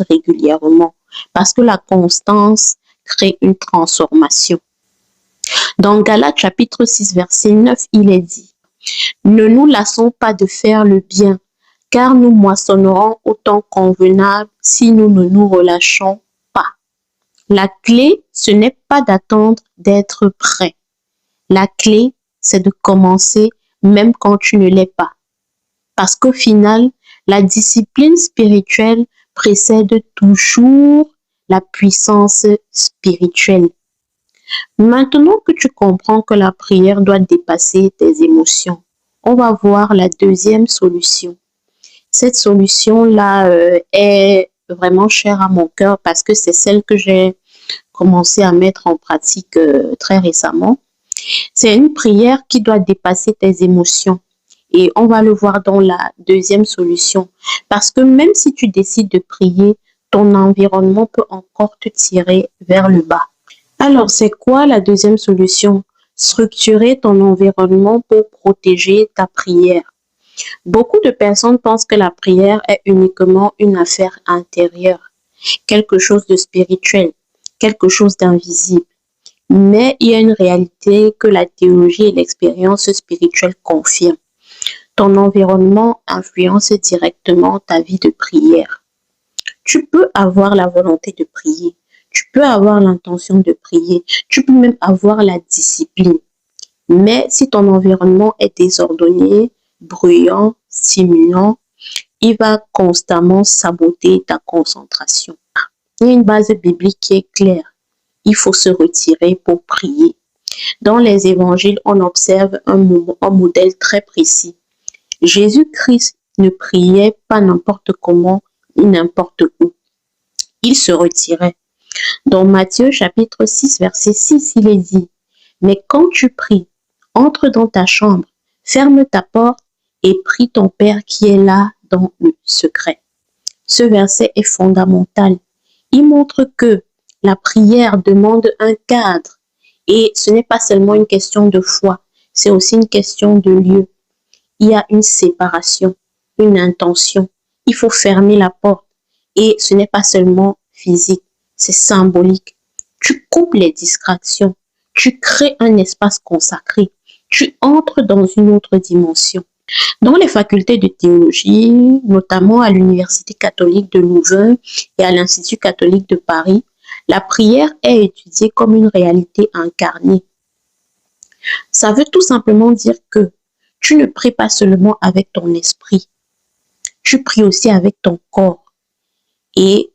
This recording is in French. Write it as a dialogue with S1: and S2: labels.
S1: régulièrement parce que la constance crée une transformation. Dans Galates chapitre 6, verset 9, il est dit: ne nous lassons pas de faire le bien, car nous moissonnerons au temps convenable si nous ne nous relâchons pas. La clé, ce n'est pas d'attendre d'être prêt. La clé, c'est de commencer même quand tu ne l'es pas. Parce qu'au final, la discipline spirituelle précède toujours la puissance spirituelle. Maintenant que tu comprends que la prière doit dépasser tes émotions, on va voir la deuxième solution. Cette solution-là est vraiment chère à mon cœur parce que c'est celle que j'ai commencé à mettre en pratique très récemment. C'est une prière qui doit dépasser tes émotions. Et on va le voir dans la deuxième solution. Parce que même si tu décides de prier, ton environnement peut encore te tirer vers le bas. Alors, c'est quoi la deuxième solution? Structurer ton environnement pour protéger ta prière. Beaucoup de personnes pensent que la prière est uniquement une affaire intérieure, quelque chose de spirituel, quelque chose d'invisible. Mais il y a une réalité que la théologie et l'expérience spirituelle confirment. Ton environnement influence directement ta vie de prière. Tu peux avoir la volonté de prier, tu peux avoir l'intention de prier, tu peux même avoir la discipline. Mais si ton environnement est désordonné, bruyant, stimulant, il va constamment saboter ta concentration. Il y a une base biblique qui est claire. Il faut se retirer pour prier. Dans les évangiles, on observe un modèle très précis. Jésus-Christ ne priait pas n'importe comment ni n'importe où. Il se retirait. Dans Matthieu chapitre 6, verset 6, il est dit: mais quand tu pries, entre dans ta chambre, ferme ta porte et prie ton Père qui est là dans le secret. Ce verset est fondamental. Il montre que la prière demande un cadre et ce n'est pas seulement une question de foi, c'est aussi une question de lieu. Il y a une séparation, une intention. Il faut fermer la porte et ce n'est pas seulement physique, c'est symbolique. Tu coupes les distractions, tu crées un espace consacré, tu entres dans une autre dimension. Dans les facultés de théologie, notamment à l'Université catholique de Louvain et à l'Institut catholique de Paris, la prière est étudiée comme une réalité incarnée. Ça veut tout simplement dire que tu ne pries pas seulement avec ton esprit, tu pries aussi avec ton corps. Et